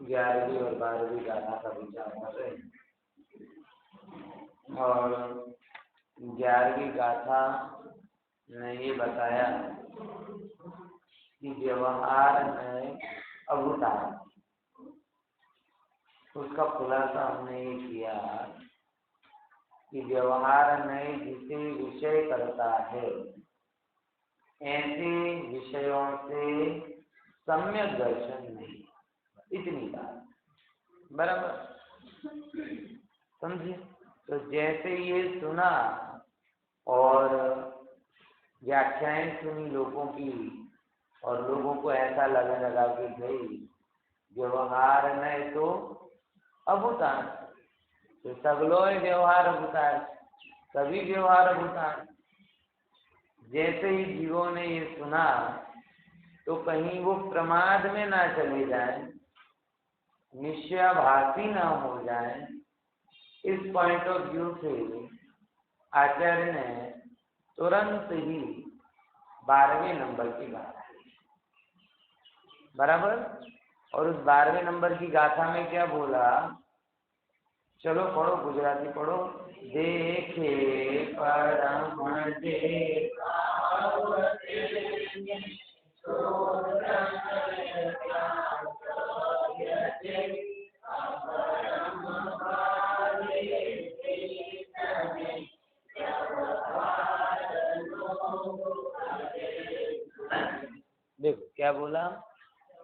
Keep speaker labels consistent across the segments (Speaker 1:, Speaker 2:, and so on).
Speaker 1: 11वीं और 12वीं गाथा का विचार कर रहे हैं। और 11वीं गाथा ने ये बताया कि व्यवहार में अभूतार, उसका खुलासा हमने ये किया कि व्यवहार में जिसे विषय करता है ऐसे विषयों से सम्यक दर्शन नहीं। इतनी बात बराबर समझिए। तो जैसे ये सुना और व्याख्याएं सुनी लोगों की और लोगों को ऐसा लगने लगा कि भाई व्यवहार में तो अभूतान, तो सब लोग व्यवहार अभूतान, सभी व्यवहार अभूतान। जैसे ही जीवों ने ये सुना तो कहीं वो प्रमाद में ना चले जाए, निश्चयाभासी ना हो जाए। इस पॉइंट ऑफ व्यू से आचार्य ने तुरंत ही 12वें नंबर की गाथा बराबर। और उस 12वें नंबर की गाथा में क्या बोला, चलो पढ़ो, गुजराती पढ़ो। देखे परम देखा देखो क्या बोला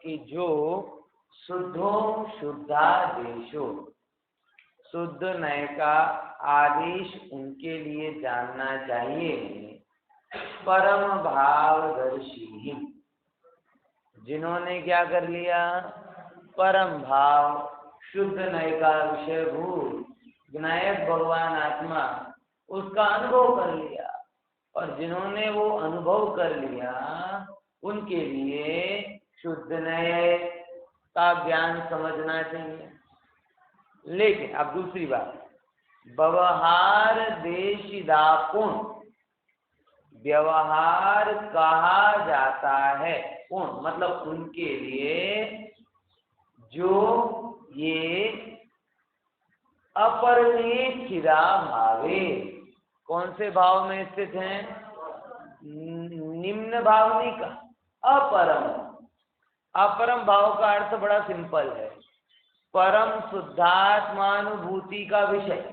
Speaker 1: कि जो शुद्धो शुद्धादेशो, शुद्ध नय का आदेश उनके लिए जानना चाहिए। परम भावदर्शी, जिन्होंने क्या कर लिया, परम भाव शुद्ध नय का विषयभूत विनायक भगवान आत्मा उसका अनुभव कर लिया। और जिन्होंने वो अनुभव कर लिया उनके लिए शुद्ध नय का ज्ञान समझना चाहिए। लेकिन अब दूसरी बात, व्यवहार देशिदापुन, व्यवहार कहा जाता है कौन, मतलब उनके लिए जो ये अपरणे खिरा भावे, कौन से भाव में स्थित हैं, निम्न भावनी का अपरम। अपरम भाव का अर्थ बड़ा सिंपल है, परम शुद्धात्मानुभूति का विषय।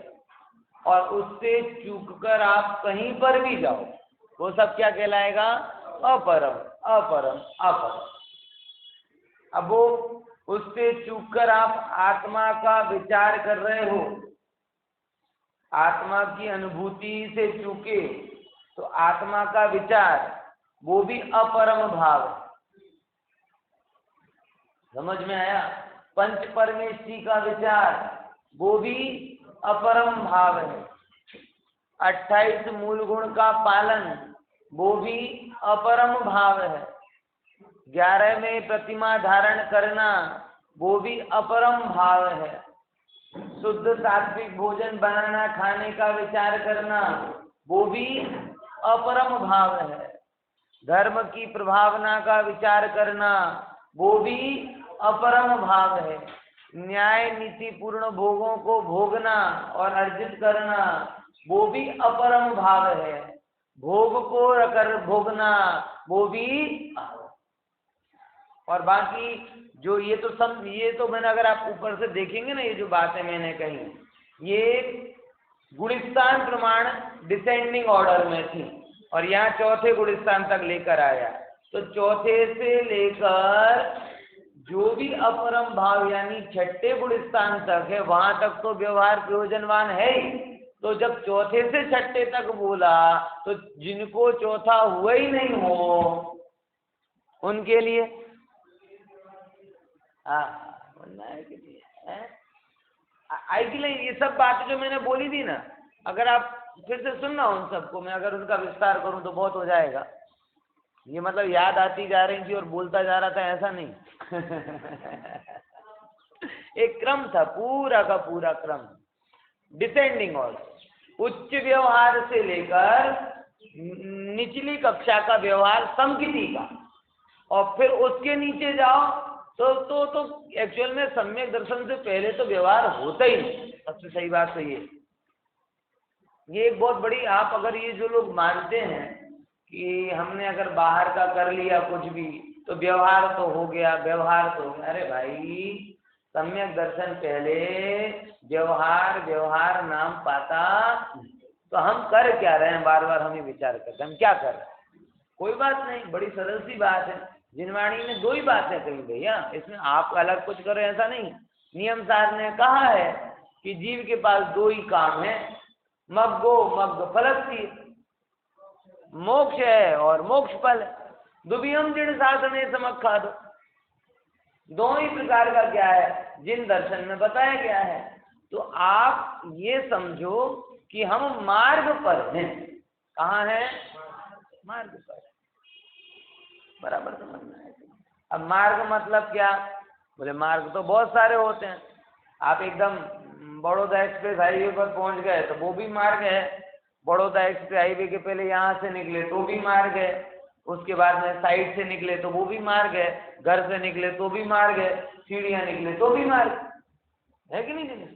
Speaker 1: और उससे चूक कर आप कहीं पर भी जाओ वो सब क्या कहलाएगा, अपरम अपरम अपरम। अब वो उससे चूक कर आप आत्मा का विचार कर रहे हो, आत्मा की अनुभूति से चूके तो आत्मा का विचार वो भी अपरम भाव है। समझ में आया, पंच परमेष्टि का विचार वो भी अपरम भाव है। 28 मूल गुण का पालन वो भी अपरम भाव है। 11वें प्रतिमा धारण करना वो भी अपरम भाव है। शुद्ध सात्विक भोजन बनाना, खाने का विचार करना वो भी अपरम भाव है। धर्म की प्रभावना का विचार करना वो भी अपरम भाव है। न्याय नीति पूर्ण भोगों को भोगना और अर्जित करना वो भी अपरम भाव है। भोग को रकर भोगना वो भी। और बाकी जो ये तो मैंने, अगर आप ऊपर से देखेंगे ना, ये जो बातें मैंने कही ये गुणस्थान प्रमाण डिसेंडिंग ऑर्डर में थी और यहाँ चौथे गुणस्थान तक लेकर आया। तो चौथे से लेकर जो भी अपरम भाव यानी छठे गुणस्थान तक है वहां तक तो व्यवहार प्रयोजनवान है ही। तो जब चौथे से छठे तक बोला तो जिनको चौथा हुआ ही नहीं हो उनके लिए आई के लिए ये सब बातें जो मैंने बोली थी ना, अगर आप फिर से सुनना उन सबको, मैं अगर उनका विस्तार करूं तो बहुत हो जाएगा। ये मतलब याद आती जा रही थी और बोलता जा रहा था, ऐसा नहीं। एक क्रम था, पूरा का पूरा क्रम, डिसेंडिंग ऑर्डर। उच्च व्यवहार से लेकर निचली कक्षा का व्यवहार समकिति का, और फिर उसके नीचे जाओ तो एक्चुअल में सम्यक दर्शन से पहले तो व्यवहार होता ही नहीं। सबसे सही बात तो ये एक बहुत बड़ी, आप अगर ये जो लोग मानते हैं कि हमने अगर बाहर का कर लिया कुछ भी तो व्यवहार तो हो गया, व्यवहार तो हो गया, अरे भाई सम्यक दर्शन पहले व्यवहार व्यवहार नाम पाता। तो हम कर क्या रहे हैं, बार बार हम ही विचार करते हैं हम क्या कर रहे हैं। कोई बात नहीं, बड़ी सरल सी बात है। जिनवाणी ने दो ही बातें कही भैया, इसमें आप अलग कुछ करो ऐसा नहीं। नियम सार ने कहा है कि जीव के पास दो ही काम है, मग्गो मग्ग फलस्ती, मोक्ष है और मोक्ष फल है। दुबियम जिन साधने समखा दो, दोनों ही प्रकार का क्या है, जिन दर्शन में बताया गया है। तो आप ये समझो कि हम मार्ग पर हैं। कहाँ हैं? मार्ग पर। बराबर समझना है। अब मार्ग मतलब क्या? बोले मार्ग तो बहुत सारे होते हैं। आप एकदम बड़ौदा एक्सप्रेस हाईवे पर पहुंच गए तो वो भी मार्ग है, बड़ौदा एक्सप्रेस हाईवे के पहले यहाँ से निकले तो भी मार्ग है, उसके बाद में साइड से निकले तो वो भी मार्ग है, घर से निकले तो भी मार्ग है, सीढ़ियाँ निकले तो भी मार्ग है कि नहीं?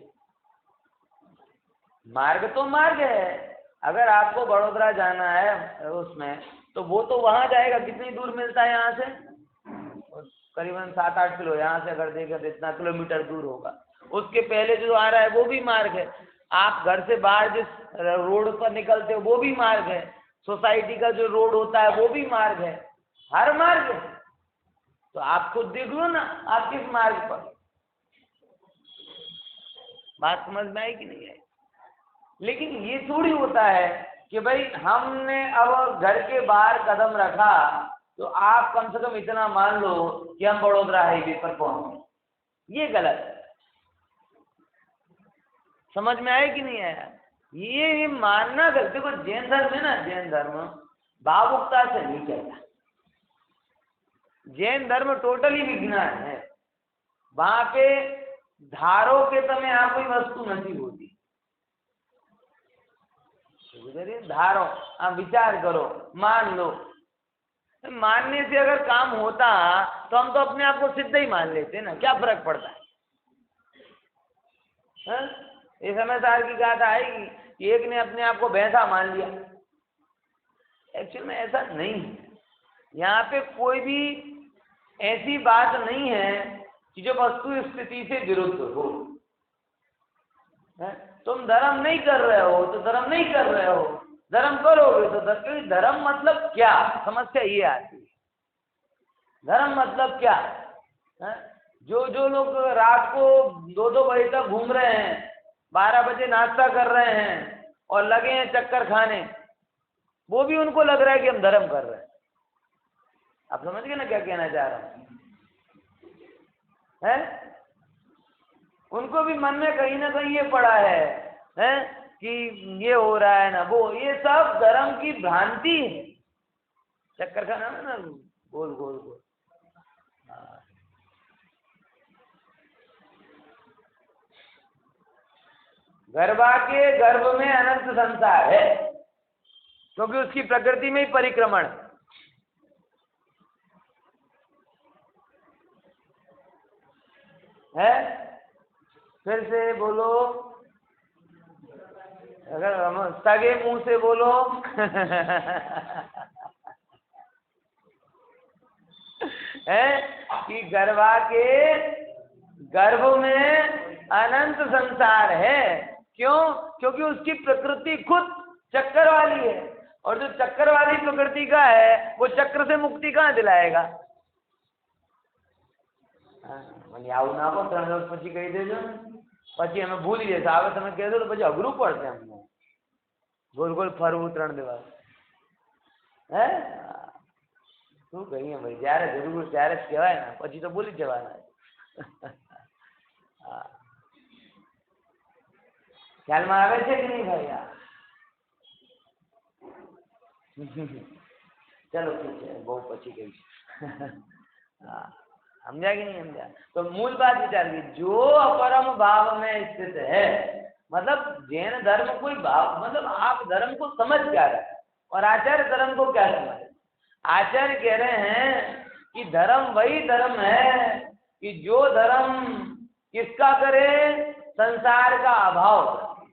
Speaker 1: मार्ग तो मार्ग है। अगर आपको बड़ोदरा जाना है उसमें तो वो तो वहां जाएगा, कितनी दूर मिलता है यहाँ से? करीबन 7-8 किलो, यहाँ से अगर देखें तो इतना किलोमीटर दूर होगा। उसके पहले जो आ रहा है वो भी मार्ग है। आप घर से बाहर जिस रोड पर निकलते हो वो भी मार्ग है। सोसाइटी का जो रोड होता है वो भी मार्ग है। हर मार्ग है। तो आप खुद देख लो ना, आप किस मार्ग पर। बात समझ में आई कि नहीं आई? लेकिन ये थोड़ी होता है कि भाई हमने अब घर के बाहर कदम रखा तो आप कम से कम इतना मान लो कि हम बड़ोदरा हाईवे पर पहुंच गए। ये गलत है। समझ में आया कि नहीं आया? ये मानना गलत। देखो जैन धर्म है ना, जैन धर्म भावुकता से नहीं चलता। जैन धर्म टोटली विज्ञान है। वहां पे धारो के तमे आ कोई वस्तु नहीं होती। धारो, आप विचार करो, मान लो। मानने से अगर काम होता तो हम तो अपने आप को सिद्ध ही मान लेते ना, क्या फर्क पड़ता है? ये समझदार की गाथा आएगी कि एक ने अपने आप को भैंसा मान लिया। एक्चुअल में ऐसा नहीं है। यहाँ पे कोई भी ऐसी बात नहीं है कि जो वस्तु स्थिति से विरुद्ध हो। तुम धर्म नहीं कर रहे हो तो धर्म नहीं कर रहे हो, धर्म करोगे तो धर्म मतलब क्या? समस्या ये आती है। धर्म मतलब क्या है? जो लोग रात को 2-2 बजे तक घूम रहे हैं, 12 बजे नाश्ता कर रहे हैं और लगे हैं चक्कर खाने, वो भी उनको लग रहा है कि हम धर्म कर रहे हैं। आप समझ गए ना क्या कहना चाह रहा हूं? है उनको भी मन में कहीं ना कहीं ये पड़ा है कि ये हो रहा है ना वो, ये सब धर्म की भ्रांति है। चक्कर खाना है ना, गोल गोल गोल। गर्भा के गर्भ में अनंत संसार है, क्योंकि उसकी प्रकृति में ही परिक्रमण है। फिर से बोलो, अगर हम सगे मुंह से बोलो है कि गर्भा के गर्भ में अनंत संसार है। क्यों? क्योंकि उसकी प्रकृति खुद चक्कर वाली है, और जो चक्कर वाली प्रकृति का है वो चक्र से मुक्ति कहाँ दिलाएगा? આવું ના કહો, 3 વર્ષ પછી કહી દેજો ને, પછી અમે ભૂલી જશે। હવે તમે કહેજો તો પછી અઘરું પડશે અમને ગોલ ગોલ ફરવું 3 દિવસ। હે શું કહીએ ભાઈ, જ્યારે જરૂર ત્યારે જ કહેવાય ને, પછી તો ભૂલી જવાના। ખ્યાલમાં આવે છે કે નહીં ભાઈ? ચલો ઠીક છે, બહુ પછી કહીશ। हाँ, समझा कि नहीं समझा? तो मूल बात विचार की, जो अपरम भाव में स्थित है, मतलब जैन धर्म कोई भाव, मतलब आप धर्म को समझ क्या रहे हैं और आचार्य धर्म को क्या समझ? आचार्य कह रहे हैं कि धर्म वही धर्म है कि जो धर्म किसका करे, संसार का अभाव करे,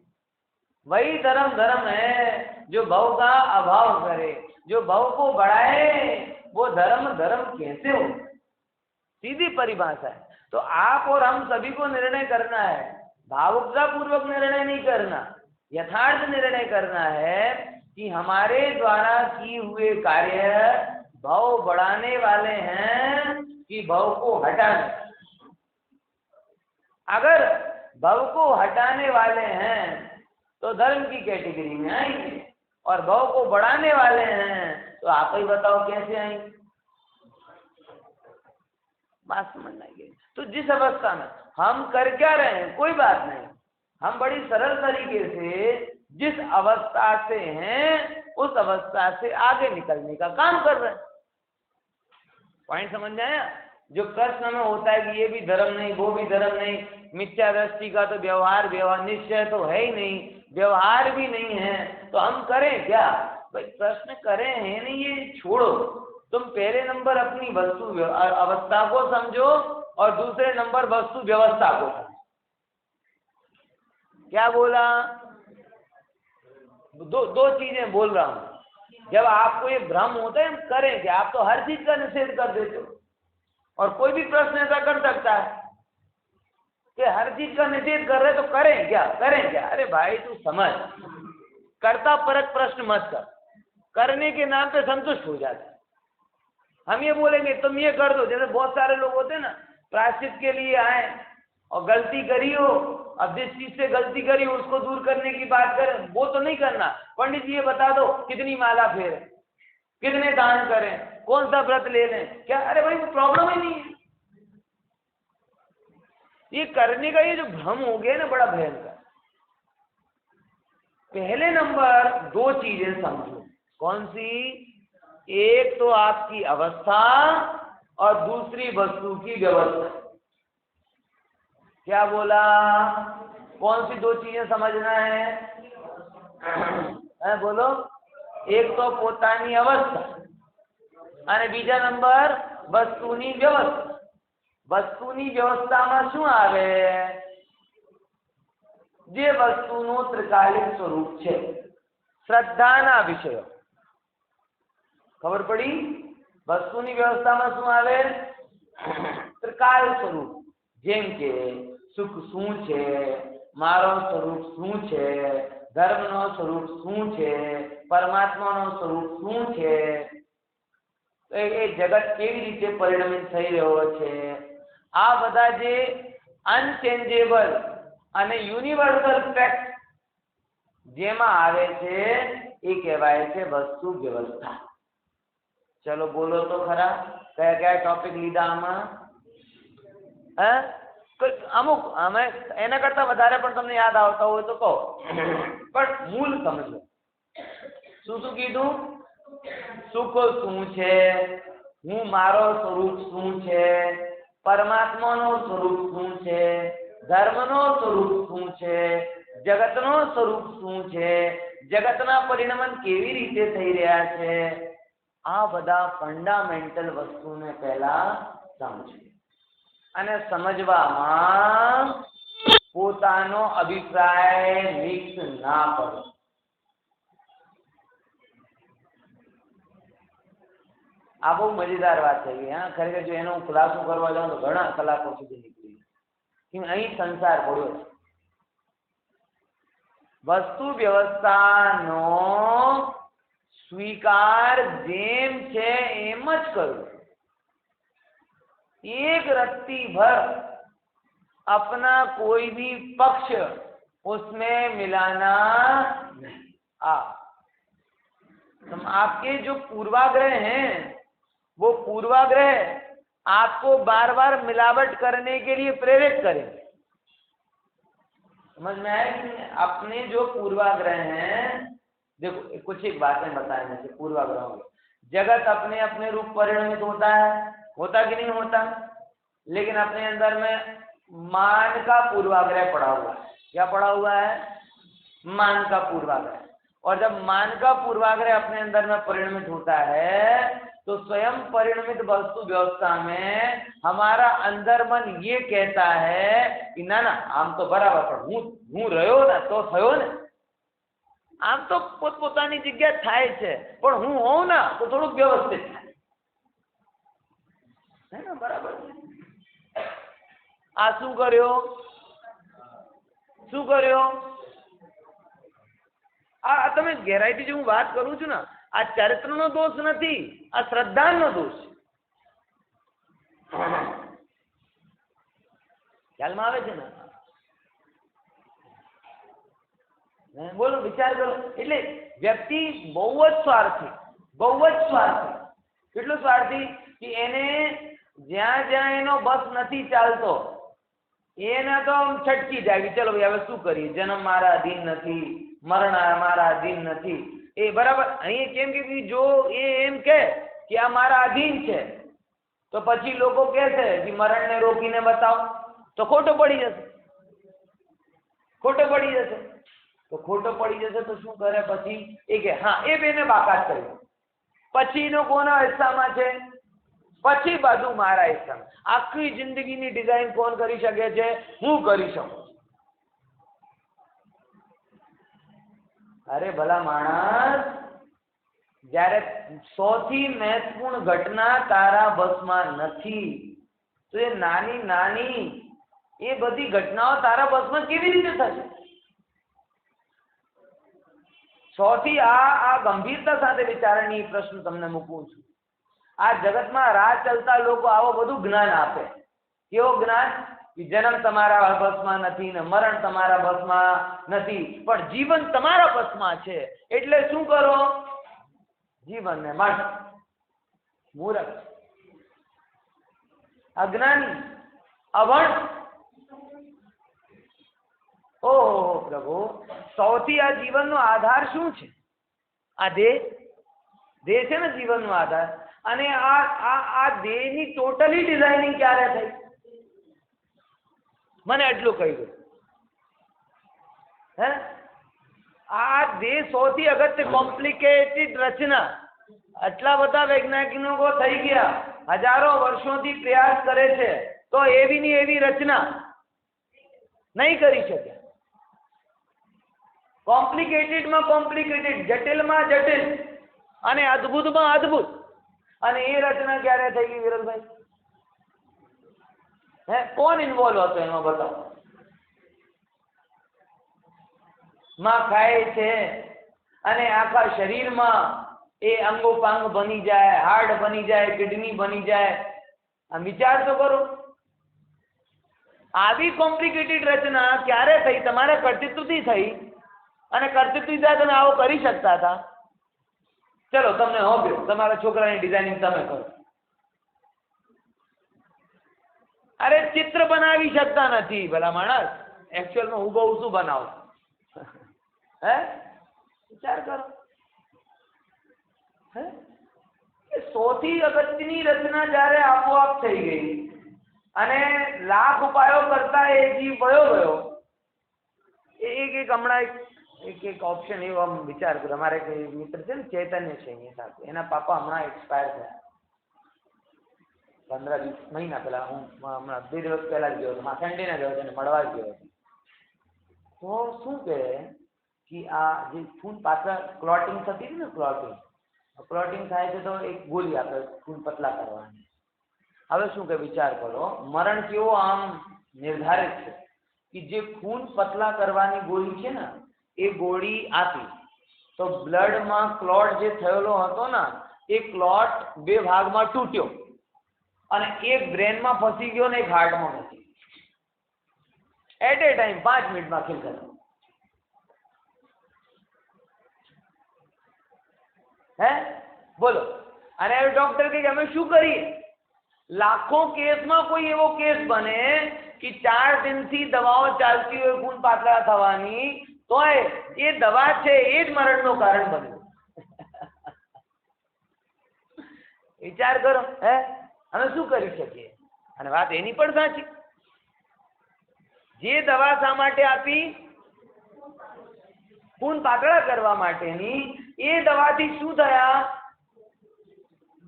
Speaker 1: वही धर्म है जो भव का अभाव करे। जो भव को बढ़ाए वो धर्म कैसे हो, सीधी परिभाषा है। तो आप और हम सभी को निर्णय करना है, भावुकता पूर्वक निर्णय नहीं करना, यथार्थ निर्णय करना है कि हमारे द्वारा किए हुए कार्य भव बढ़ाने वाले हैं कि भव को हटाने। अगर भव को हटाने वाले हैं तो धर्म की कैटेगरी में आएंगे, और भव को बढ़ाने वाले हैं तो आप ही बताओ कैसे आएंगे। बात समझ आएगी। तो जिस अवस्था में हम कर क्या रहे हैं कोई बात नहीं, हम बड़ी सरल तरीके से जिस अवस्था से हैं उस अवस्था से आगे निकलने का काम कर रहे हैं। पॉइंट समझ आया? जो प्रश्न में होता है कि ये भी धर्म नहीं वो भी धर्म नहीं, मिथ्या दृष्टि का तो व्यवहार निश्चय तो है ही नहीं, व्यवहार भी नहीं है, तो हम करें क्या भाई? प्रश्न करें है नहीं, ये छोड़ो। तुम पहले नंबर अपनी वस्तु अवस्था को समझो और दूसरे नंबर वस्तु व्यवस्था को समझो। क्या बोला? दो चीजें बोल रहा हूं। जब आपको ये भ्रम होता है हम करें क्या, आप तो हर चीज का निषेध कर देते हो, और कोई भी प्रश्न ऐसा कर सकता है कि हर चीज का निषेध कर रहे तो करें क्या, करें क्या? अरे भाई तू समझ, कर्ता परक प्रश्न मत कर, करने के नाम पे संतुष्ट हो जाता है। हम ये बोलेंगे तुम ये कर दो, जैसे बहुत सारे लोग होते हैं ना, प्रायश्चित के लिए आए और गलती करी हो, अब जिस चीज से गलती करी हो उसको दूर करने की बात करें, वो तो नहीं करना। पंडित जी ये बता दो कितनी माला फेरे, कितने दान करें, कौन सा व्रत ले लें, क्या? अरे भाई वो प्रॉब्लम ही नहीं है। ये करने का ये जो भ्रम हो गया ना, बड़ा भयंकर। पहले नंबर दो चीजें समझो। कौन सी? एक तो आपकी अवस्था और दूसरी वस्तु की व्यवस्था। क्या बोला? कौन सी दो चीजें समझना है? बोलो। एक तो पोतानी अवस्था અને બીજા નંબર વસ્તુની વ્યવસ્થા। વસ્તુની વ્યવસ્થામાં શું આવે? જે વસ્તુનું ત્રિકાલિક સ્વરૂપ છે, શ્રદ્ધાના વિષયો। ખબર પડી? વસ્તુની વ્યવસ્થામાં શું આવે? ત્રિકાલ સ્વરૂપ। જેમ કે સુખ શું છે, મારો સ્વરૂપ શું છે, ધર્મનો સ્વરૂપ શું છે, પરમાત્માનો સ્વરૂપ શું છે, એ જગત કેવી રીતે પરિણમિત થઈ રહ્યો છે, આ બધા જે અનચેન્જેબલ અને યુનિવર્સલ ફેક્ટ જેમાં આવે છે એ કહેવાય છે વસ્તુ વ્યવસ્થા। ચલો બોલો તો ખરા, કયા કયા ટોપિક લીધા આમાં? અમુક અમે એના કરતા વધારે પણ તમને યાદ આવતા હોય તો કહો, પણ મૂળ સમજો। શું કીધું? સુખ શું છે, હું મારો સ્વરૂપ શું છે, પરમાત્માનો સ્વરૂપ શું છે, ધર્મનો સ્વરૂપ શું છે, જગતનો સ્વરૂપ શું છે, જગતના પરિણમન કેવી રીતે થઈ રહ્યા છે, આ બધા ફંડામેન્ટલ વસ્તુને પહેલા સમજો અને સમજવામાં પોતાનો અભિપ્રાય મિક્સ ના કરો। આ બહુ મજેદાર વાત થઈ ગઈ। હા, ખરેખર જો એનો હું ખુલાસો કરવા જાઉં તો ઘણા કલાકો સુધી નીકળી જાય। અહીં સંસાર પડ્યો છે। વસ્તુ વ્યવસ્થાનો સ્વીકાર જેમ છે એમ જ કરવો। एक रत्ती भर अपना कोई भी पक्ष उसमें मिलाना नहीं। तुम आपके जो पूर्वाग्रह हैं वो पूर्वाग्रह आपको बार बार मिलावट करने के लिए प्रेरित करेंगे। समझ में आया कि नहीं? अपने जो पूर्वाग्रह हैं, देखो कुछ एक बातें बताने से पूर्वाग्रह होंगे। जगत अपने अपने रूप परिणमित होता कि नहीं होता? लेकिन अपने अंदर में मान का पूर्वाग्रह पड़ा हुआ है। क्या पड़ा हुआ है? मान का पूर्वाग्रह। और जब मान का पूर्वाग्रह अपने अंदर में परिणमित होता है तो स्वयं परिणमित वस्तु व्यवस्था में हमारा अंदर मन ये कहता है कि ना ना आम तो बराबर, पर હું રહ્યો ને તો થયો ને, આમ તો પોતપોતાની જગ્યા થાય છે, પણ હું હોઉં ને તો થોડુંક વ્યવસ્થિત થાય, હે ને? બરાબર. આ શું કર્યો? આ તમે ગેરહાઈટી જે હું વાત કરું છું ને, આ ચરિત્રનો દોષ નથી, આ શ્રદ્ધાનો દોષ. ખ્યાલમાં આવે છે ને? બોલો, વિચાર કરો. એટલે વ્યક્તિ બહુ જ સ્વાર્થી, કેટલો સ્વાર્થી કે એને જ્યાં જ્યાં એનો બસ નથી ચાલતો એને તો છટકી જાય કે ચલો ભાઈ હવે શું કરીએ, જન્મ મારા અધીન નથી, મરણ મારા અધીન નથી. એ બરાબર. અહીં કેમ કે જો એ એમ કે આ મારા અધીન છે તો પછી લોકો કહેશે કે મરણને રોકીને બતાવો, તો ખોટો પડી જશે. તો શું કરે પછી? એ કે હા એ બેને બાકાત કરી, પછીનો કોના હિસ્સામાં છે? પછી બધું મારા હિસ્સામાં. આખી જિંદગીની ડિઝાઇન કોણ કરી શકે છે? હું કરી શકું. અરે ભલા માણસ, જ્યારે સૌથી મહત્વપૂર્ણ ઘટના તારા બસમાં નથી તો એ નાની એ બધી ઘટનાઓ તારા બસમાં કેવી રીતે થશે? સૌથી આ ગંભીરતા સાથે વિચારણી પ્રશ્ન તમને મૂકું છું. આ જગતમાં રાહ ચાલતા લોકો આવો બધું જ્ઞાન આપે. કેવો જ્ઞાન? કે જન્મ તમારા બસમાં નથી ને મરણ તમારા બસમાં નથી, પણ જીવન તમારા બસમાં છે. એટલે શું કરો? જીવનને માણો. મૂર્ખ, અજ્ઞાની, અભણ. ઓહો પ્રભુ, સૌથી આ જીવનનો આધાર શું છે? આ દેહ છે ને જીવનનો આધાર. અને આ દેહની ટોટલી ડિઝાઇનિંગ ક્યારે થઈ? મને એટલું કહી દો. હે? આ દેહ સૌથી અગત્ય કોમ્પ્લિકેટેડ રચના. આટલા બધા વૈજ્ઞાનિકો થઈ ગયા, હજારો વર્ષોથી પ્રયાસ કરે છે, તો એવી ની એવી રચના નહીં કરી શકે. કોમ્પ્લિકેટેડમાં કોમ્પ્લિકેટેડ, જટિલમાં જટિલ અને અદ્ભુતમાં અદ્ભુત. અને એ રચના ક્યારે થઈ ગઈ વિરલભાઈ? હે, કોણ ઇન્વોલ્વ હતો એમાં? બતાવો. માં ખાય છે અને આખા શરીરમાં એ અંગોપાંગ બની જાય, હાર્ટ બની જાય, કિડની બની જાય. આમ વિચાર તો કરો. આવી કોમ્પ્લિકેટેડ રચના ક્યારે થઈ? તમારા કર્તૃત્વથી થઈ. અને કર્તૃત્વ તમે આવો કરી શકતા હતા? ચલો તમને હોગ્યો, તમારા છોકરાની ડિઝાઇનિંગ તમે કરો. અરે ચિત્ર બનાવી શકતા નથી ભલા માણસ, એકચ્યુઅલમાં હું બહુ શું બનાવું? હે, વિચાર કરો. હે, સૌથી અગત્યની રચના જયારે આપોઆપ થઈ ગઈ અને લાખ ઉપાયો કરતા એ જીવ ગયો. એક હમણાં એક ઓપ્શન એવો આમ વિચાર કરો. અમારે એક મિત્ર છે ને, ચૈતન્ય છે અહીંયા સાથે, એના પાપા હમણાં એક્સપાયર થયા 15-20 મહિના પહેલા. હું હમણાં 2 દિવસ પહેલા જ ગયો હતો, સન્ડેના ગયો હતો, મળવા જ ગયો હતો. તો શું કહે કે આ જે ખૂન પાતળા ક્લોટિંગ થતી હતી ને, ક્લોટિંગ થાય છે તો એક ગોળી આપે ખૂન પતલા કરવાની. હવે શું કે વિચાર કરો, મરણ કેવો આમ નિર્ધારિત છે કે જે ખૂન પતલા કરવાની ગોળી છે ને, એ ગોળી આપી તો બ્લડમાં ક્લોટ જે થયેલો હતો ને, એ ક્લોટ 2 ભાગમાં તૂટ્યો અને એક બ્રેનમાં ફસી ગયો ને એક હાર્ટમાં ફસી ગયો. એટ એ ટાઈમ 5 મિનિટમાં ખીલ ખતમ. હે, બોલો. અને ડોક્ટર કહે અમે શું કરીએ? લાખો કેસમાં કોઈ એવો કેસ બને કે 4 દિનથી દવાઓ ચાલતી હોય ખૂન પાતળા થવાની, તોય એ દવા છે એ જ મરણનું કારણ બને. વિચાર કરો. હે, અમે શું કરી શકીએ? અને વાત એની પણ સાચી. જે દવા શા માટે આપી? ખૂન પાતળા કરવા માટેની. એ દવાથી શું થયા?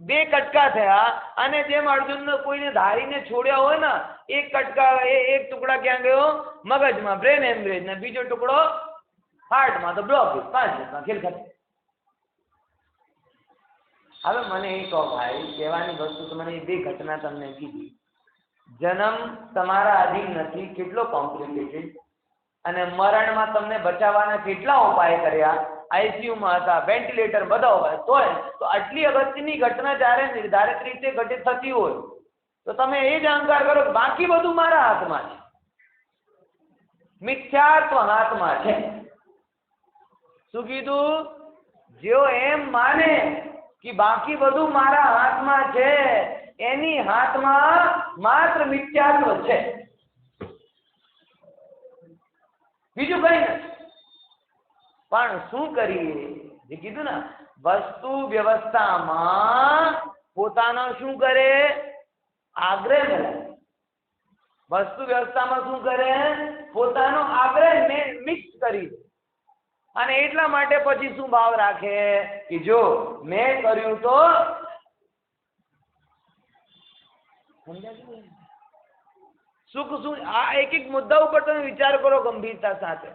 Speaker 1: બે કટકા થયા અને જેમ અર્જુનને કોઈને ધારીને છોડ્યા હોય ને, એક કટકા એક ટુકડા ક્યાં ગયો? મગજમાં, બ્રેન હેમરેજ, ને બીજો ટુકડો હાર્ટમાં, તો બ્લોક 5 મિનિટમાં ખેલ ખતમ. હવે મને એ કહો ભાઈ, કહેવાની વસ્તુ તો મને બે ઘટના તમને કીધી. જન્મ તમારા આધીન નથી, કેટલો કોમ્પ્લિકેટેડ, અને મરણમાં તમને બચાવવાના કેટલા ઉપાય કર્યા, આઈસીયુમાં હતા, વેન્ટિલેટર, બધા ઉપાય, તો આટલી અગત્યની ઘટના જ્યારે નિર્ધારિત રીતે ઘટિત થતી હોય તો તમે એ જ અહંકાર કરો કે બાકી બધું મારા હાથમાં છે. મિથ્યાત્વ હાથમાં છે. શું કીધું? જેઓ એમ માને કે બાકી બધું મારા હાથમાં છે, એની હાથમાં માત્ર મિથ્યાત્વ છે, બીજું કઈ નથી. પણ શું કરીએ? જે કીધું ને, વસ્તુ વ્યવસ્થામાં પોતાનો શું કરે? આગ્રહ કરે. વસ્તુ વ્યવસ્થામાં શું કરે? પોતાનો આગ્રહ મિક્સ કરી દે. અને એટલા માટે પછી શું ભાવ રાખે કે જો મેં કર્યું તો સુખ શું? આ એક એક મુદ્દા ઉપર તમે વિચાર કરો ગંભીરતા સાથે.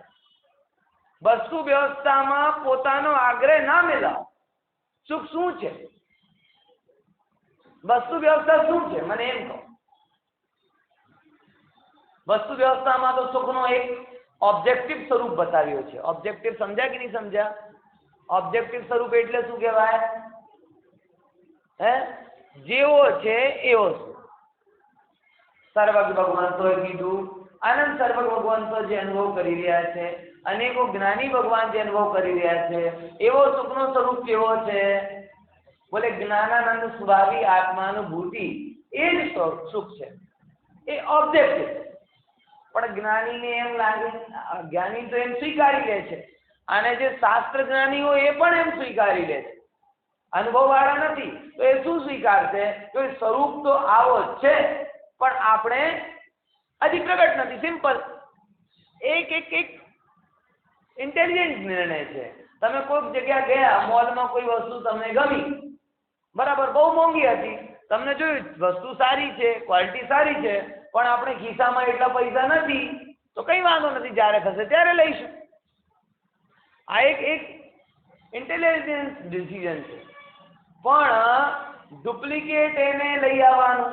Speaker 1: વસ્તુ વ્યવસ્થામાં પોતાનો આગ્રહ ના મેલાવો. સુખ શું છે? વસ્તુ વ્યવસ્થા શું છે? મને એમ કહો. વસ્તુ વ્યવસ્થામાં તો સુખનો એક ઓબ્જેક્ટિવ સ્વરૂપ બતાવ્યો છે. ઓબ્જેક્ટિવ સમજ્યા કે નહીં સમજ્યા? ઓબ્જેક્ટિવ સ્વરૂપ એટલે શું કહેવાય? જેવો છે એવો છે. સર્વજ્ઞ ભગવંતોએ કીધું, આનંદ સર્વજ્ઞ ભગવંતો જે અનુભવ કરી રહ્યા છે, અનેકો જ્ઞાની ભગવાન જે અનુભવ કરી રહ્યા છે, એવો સુખનો સ્વરૂપ કેવો છે? બોલે જ્ઞાનાનંદ સ્વભાવી આત્માનુભૂતિ, એ જ સુખ છે. એ ઓબ્જેક્ટિવ. પણ જ્ઞાનીને એમ લાગે, જ્ઞાની તો એમ સ્વીકારી લે છે, અને જે શાસ્ત્ર જ્ઞાનીઓ એ પણ એમ સ્વીકારી લે છે. અનુભવ વાળા નથી તો એ શું સ્વીકારશે? તો સ્વરૂપ તો આવો જ છે, પણ આપણે હજી પ્રગટ નથી. સિમ્પલ. એક એક એક ઇન્ટેલિજન્ટ નિર્ણય છે. તમે કોઈક જગ્યા ગયા, મોલમાં કોઈ વસ્તુ તમને ગમી, બરાબર, બહુ મોંઘી હતી, તમને જોયું વસ્તુ સારી છે, ક્વોલિટી સારી છે, પણ આપણે ખિસ્સામાં એટલા પૈસા નથી, તો કઈ વાંધો નથી, જ્યારે થશે ત્યારે લઈશું. આ એક ઇન્ટેલિજન્ટ ડિસિઝન છે. પણ ડુપ્લિકેટ એને લઈ આવવાનું,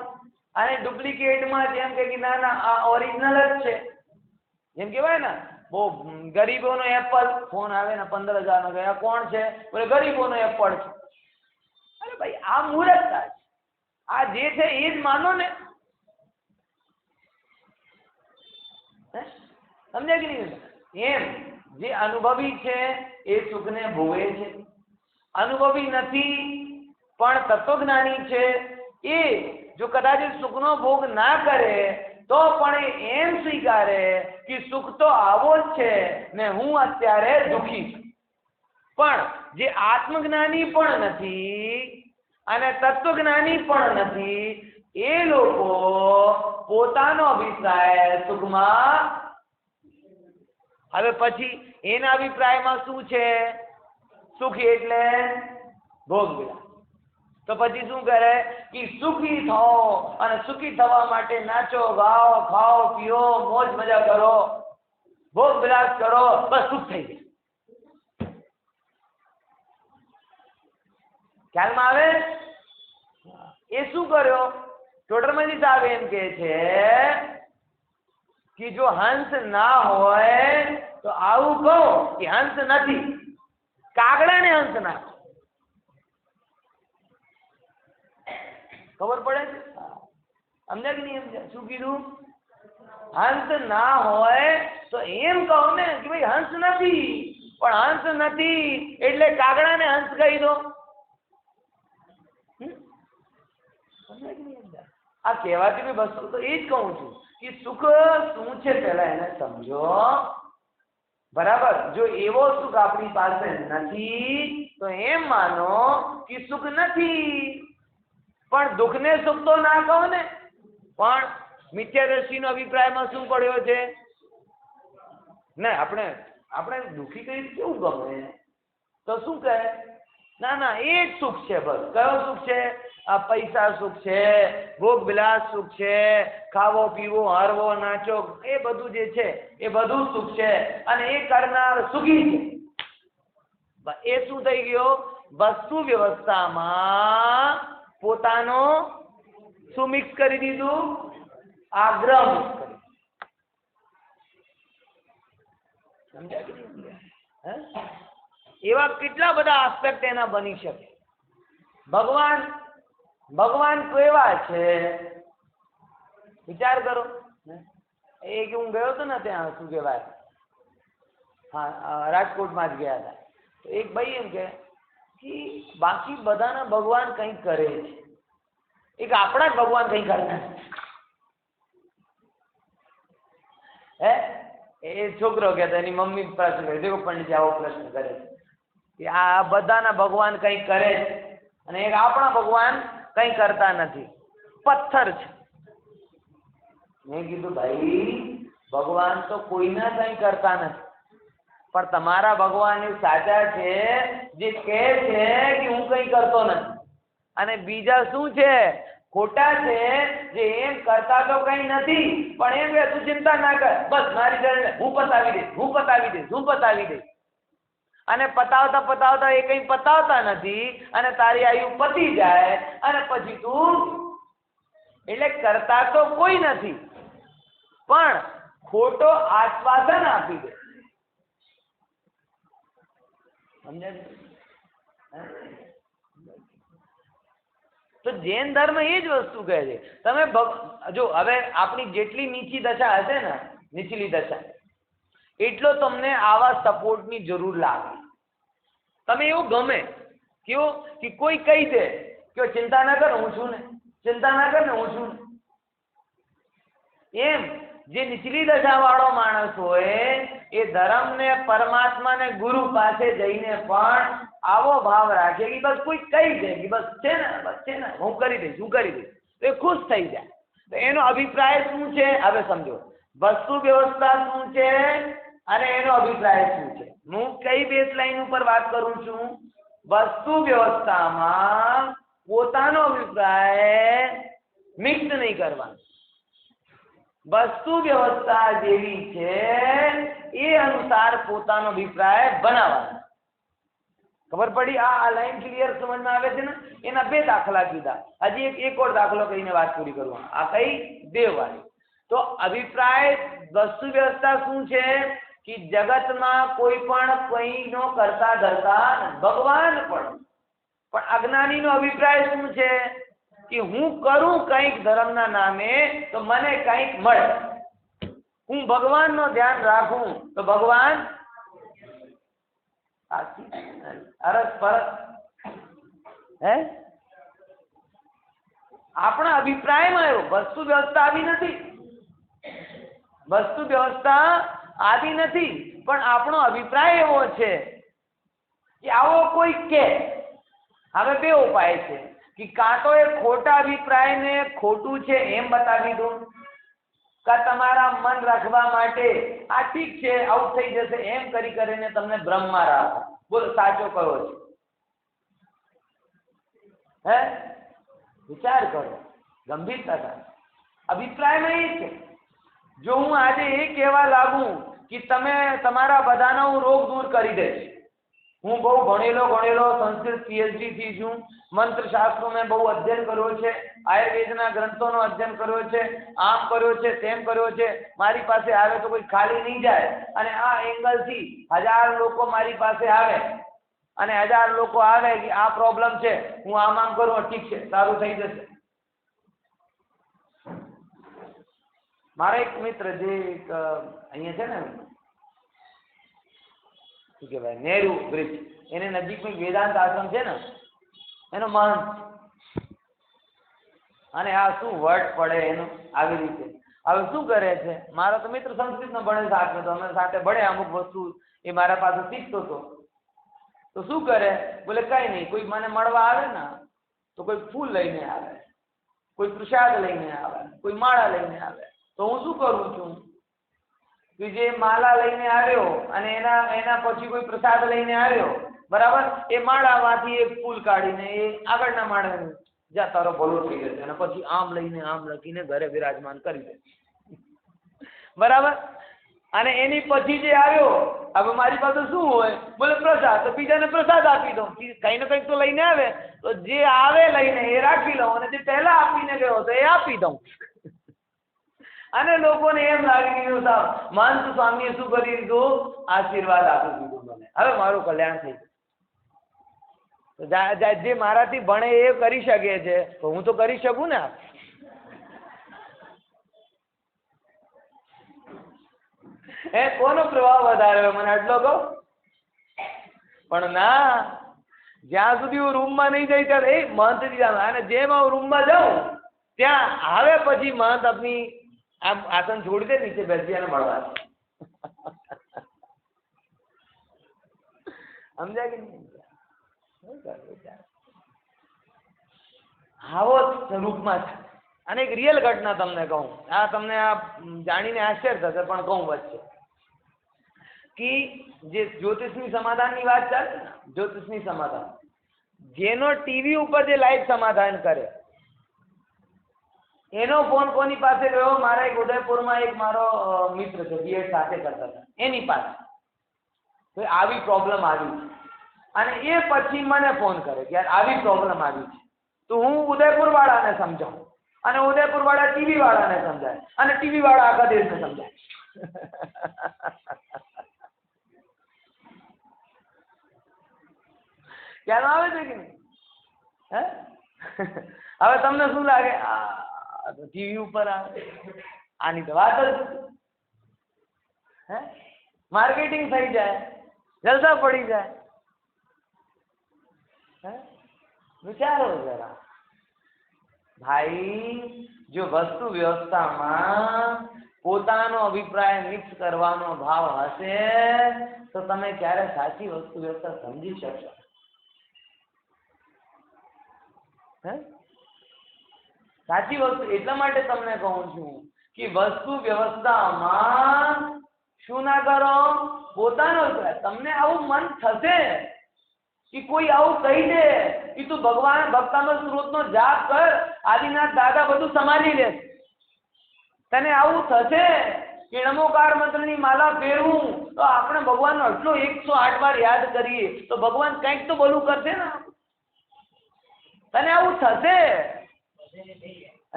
Speaker 1: અને ડુપ્લિકેટમાં જેમ કે ના ના આ ઓરિજિનલ જ છે, જેમ કહેવાય ને, બહુ ગરીબોનો એપલ, ફોન આવે ને 15,000 નો, ગયા કોણ છે? બોલે ગરીબોનો એપલ છે. અરે ભાઈ, આ મૂર્ખતા છે. આ જે છે એ જ માનો ને. સમજ્યા કે નહીં? એમ જે અનુભવી છે એ સુખને ભોગવે છે, અનુભવી નથી પણ તત્વજ્ઞાની છે, એ જો કદાચ સુખનો ભોગ ના કરે તો પણ એમ સ્વીકારે કે સુખ તો આવો જ છે ને હું અત્યારે દુઃખી છું. પણ જે આત્મજ્ઞાની પણ નથી અને તત્વજ્ઞાની પણ નથી, એ લોકો પોતાનો અભિપ્રાય સુખમાં, હવે પછી એના અભિપ્રાયમાં શું છે? સુખ એટલે ભોગ વિલાસ. તો પછી શું કરે કે સુખી થો, અને સુખી થવા માટે નાચો, ગાઓ, ખાઓ, પીઓ, મોજ મજા કરો, ભોગ વિલાસ કરો, બસ સુખ થઈ જાય. ખ્યાલમાં આવે? એ શું કર્યો? ટોટરમજી સાહેબ એમ કે છે કે જો હંસ ના હોય તો આવું કહો કે હંસ નથી, કાગડાને હંસ ના. ખબર પડે છે? સમજ્યા કે નહીં સમજ્યા? શું કીધું? હંસ ના હોય તો એમ કહો ને કે ભાઈ હંસ નથી, પણ હંસ નથી એટલે કાગડાને હંસ કહી દો. આ કહેવાતી વસ્તુ તો એ જ કહું છું કે સુખ શું છે પહેલા એને સમજો. બરાબર? જો એવો સુખ આપણી પાસે નથી તો એમ માનો કે સુખ નથી. પણ દુઃખને સુખ તો ના કહો ને. પણ મિથ્યા દ્રષ્ટિનો અભિપ્રાયમાં શું પડ્યો છે? ને આપણે દુઃખી કઈ કેવું ગમે તો શું કહે ના ના, એ જ સુખ છે બસ. કયો સુખ છે? આ પૈસા સુખ છે, ભોગ વિલાસ સુખ છે, ખાવો પીવો હરવો નાચો, એ બધું જે છે એ બધું સુખ છે, અને એ કરનાર સુખી છે. એ શું થઈ ગયો? વસ્તુ વ્યવસ્થામાં પોતાનો શું મિક્સ કરી દીધું? આગ્રહ મિક્સ કરી. સમજાય કે નહીં સમજાય? એવા કેટલા બધા આસ્પેક્ટ એના બની શકે. ભગવાન કેવા છે વિચાર કરો. એક હું ગયો હતો ને ત્યાં, શું કહેવાય, હા રાજકોટમાં જ ગયા હતા. તો એક ભાઈ એમ કે બાકી બધાના ભગવાન કંઈક કરે છે, એક આપણા જ ભગવાન કંઈ કરતા હે. એ છોકરો કહેતો, એની મમ્મી પ્રશ્ન કરે, દેખો પંડિતજી આવો પ્રશ્ન કરે કે આ બધાના ભગવાન કંઈક કરે છે અને એક આપણા ભગવાન કંઈ કરતા નથી, પથ્થર છે. મેં કીધું ભાઈ ભગવાન તો કોઈના કંઈ કરતા નથી, પણ તમારા ભગવાન એ સાચા છે જે કહે છે કે હું કંઈ કરતો નથી, અને બીજા શું છે? ખોટા છે જે એમ કરતા તો કંઈ નથી પણ એમ કે તું ચિંતા ના કર, બસ મારી જોડે હું પતાવી દઈશ. અને પતાવતા એ કંઈ પતાવતા નથી, અને તારી આયુ પતી જાય અને પછી તું, એટલે કરતા તો કોઈ નથી પણ ખોટો આશ્વાસન આપી દે. સમજાય? તો જૈન ધર્મ એ જ વસ્તુ કહે છે. તમે જો હવે આપણી જેટલી નીચી દશા હશે ને, નીચલી દશા, એટલો તમને આવા સપોર્ટની જરૂર લાગે. તમે એવું ગમે કેવું કે કોઈ કહી દે કે ચિંતા ના કર હું છું ને, ચિંતા ના કર ને હું છું ને. એમ જે નીચલી દશા વાળો માણસ હોય એ ધર્મને, પરમાત્માને, ગુરુ પાસે જઈને પણ આવો ભાવ રાખે કે બસ કોઈ કહી દે કે બસ છે ને હું કરી દઈશ તો એ ખુશ થઈ જાય. તો એનો અભિપ્રાય શું છે? હવે સમજો વસ્તુ વ્યવસ્થા શું છે અને એનો અભિપ્રાય શું છે. હું કઈ બેઝ લાઈન ઉપર વાત કરું છું? વસ્તુ વ્યવસ્થામાં પોતાનો અભિપ્રાય મિક્સ નહીં કરવાનો. વસ્તુ વ્યવસ્થા જેવી છે એ અનુસાર પોતાનો અભિપ્રાય બનાવવાનો. ખબર પડી? આ લાઈન ક્લિયર સમજમાં આવે છે ને? એના બે દાખલા કીધા. હજી એક ઓર દાખલો કહીને વાત પૂરી કરું. આ કઈ? દેવવાળી. તો અભિપ્રાય વસ્તુ વ્યવસ્થા શું છે કે જગતમાં કોઈ પણ કંઈનો કરતા ધરતા ભગવાન પણ અજ્ઞાનીનો અભિપ્રાય શું છે કે હું કરું કંઈક ધર્મના નામે તો મને કંઈક મળે. હું ભગવાનનો ધ્યાન રાખું તો ભગવાન અરસ પરસ હે આપણા અભિપ્રાયમાં એવો. વસ્તુ વ્યવસ્થા આવી નથી, પણ આપણો અભિપ્રાય એવો છે કે આવો કોઈ કે. હવે બે ઉપાય છે કે કાં તો એ ખોટા અભિપ્રાયને ખોટું છે એમ બતાવી દો, કાં તમારા મન રાખવા માટે આ ઠીક છે આવું થઈ જશે એમ કરીને તમને ભ્રમમાં રાખો. બોલો સાચો કયો છે? હે વિચાર કરો ગંભીરતા સાથે. અભિપ્રાયમાં એ છે, જો હું આજે એ કહેવા લાગુ કે તમે તમારા બધાનો હું રોગ દૂર કરી દઈશ, હું બહુ ભણેલો સંસ્કૃત PhD થી છું, મંત્ર શાસ્ત્રો મેં બહુ અધ્યયન કર્યો છે, આયુર્વેદના ગ્રંથોનો અધ્યયન કર્યો છે, આમ કર્યો છે તેમ કર્યો છે, મારી પાસે આવે તો કોઈ ખાલી નહીં જાય, અને આ એંગલથી 1000 લોકો મારી પાસે આવે અને 1000 લોકો આવે કે આ પ્રોબ્લેમ છે, હું આમ કરું ઠીક છે સારું થઈ જશે. મારા એક મિત્ર જે અહીંયા છે ને શું કહેવાય નેહરુ બ્રિજ, એને નજીકમાં વેદાંત આશ્રમ છે ને, એનો મહંત. અને આ શું વર્ડ પડે એનું આવી રીતે. હવે શું કરે છે, મારો તો મિત્ર સંસ્કૃતનો ભણે સાથે, તો અમે સાથે ભણે, અમુક વસ્તુ એ મારા પાસે શીખતો હતો. તો શું કરે, બોલે કઈ નહીં, કોઈ મને મળવા આવે ને તો કોઈ ફૂલ લઈને આવે, કોઈ પ્રસાદ લઈને આવે, કોઈ માળા લઈને આવે, તો હું શું કરું છું, કે જે માલા લઈને આવ્યો અને એના પછી કોઈ પ્રસાદ લઈને આવ્યો, બરાબર, એ માળામાંથી એક ફૂલ કાઢીને એ આગળના માળાને જા તારો ભલો થઈ જશે, અને પછી આમ લઈને આમ લખીને ઘરે વિરાજમાન કરી દે, બરાબર. અને એની પછી જે આવ્યો, હવે મારી પાસે શું હોય, બોલે પ્રસાદ, તો બીજાને પ્રસાદ આપી દઉં. કઈ ને કંઈક તો લઈને આવે, તો જે આવે લઈને એ રાખી લઉં, અને જે પહેલા આપીને ગયો તો એ આપી દઉં. અને લોકોને એમ લાગી ગયું, સાહેબ મહંત સ્વામીએ શું કરી દીધું, આશીર્વાદ આપી દીધું મને, હવે મારું કલ્યાણ થઈ ગયું. જે મારાથી ભણે એ કરી શકે છે, તો હું તો કરી શકું ને. કોનો પ્રભાવ વધારે હોય મને આટલો કહો. પણ ના, જ્યાં સુધી હું રૂમમાં નહીં જઈ ત્યારે એ મહંતજી, અને જેમ હું રૂમમાં જાઉં ત્યાં આવે પછી મહંત આપની આમ આસન છોડી દે, નીચે બેસી અને મળવા. સમજ્યા કે નહીં? આવો સ્વરૂપમાં છે. અને એક રિયલ ઘટના તમને કહું, આ તમને આ જાણીને આશ્ચર્ય થશે, પણ કહું વચ્ચે કે જે જ્યોતિષની સમાધાનની વાત ચાલે ને, જ્યોતિષની સમાધાન, જેનો ટીવી ઉપર જે લાઈવ સમાધાન કરે એનો ફોન કોની પાસે ગયો, મારા એક ઉદયપુરમાં એક મારો મિત્ર છે, બીએડ સાથે કરતા હતા, એની પાસે આવી પ્રોબ્લેમ આવી છે. અને એ પછી મને ફોન કરે કે યાર આવી પ્રોબ્લેમ આવી છે. તો હું ઉદયપુર વાળાને સમજાવું, અને ઉદયપુર વાળા ટીવી વાળાને સમજાય, અને ટીવી વાળા આખા દેશને સમજાય. ખ્યાલ આવે છે કે નહીં? હે, હવે તમને શું લાગે, ટીવી ઉપર આવે, આની તો વાત જ, હે, માર્કેટિંગ થઈ જાય, જલસા પડી જાય. હે, વિચારો જરા ભાઈ, જો વસ્તુ વ્યવસ્થામાં પોતાનો અભિપ્રાય મિક્સ કરવાનો ભાવ હશે તો તમે ક્યારે સાચી વસ્તુ વ્યવસ્થા સમજી શકશો? સાચી વસ્તુ એટલા માટે તમને કહું છું કે વસ્તુ વ્યવસ્થામાં શું ના કરો, પોતાનો અભિપ્રાય. તમને આવું મન થશે કે કોઈ આવું કહી દે કે તું ભગવાન ભક્તાનો સ્ત્રોતનો જાપ કર, આદિનાથ દાદા બધું સંભાળી લે, તને આવું થશે કે નમોકાર મંત્રની માલા ફેરવું તો આપણે ભગવાનનો આટલો 108 વાર યાદ કરીએ તો ભગવાન કંઈક તો બોલું કરશે ને. તને આવું થશે,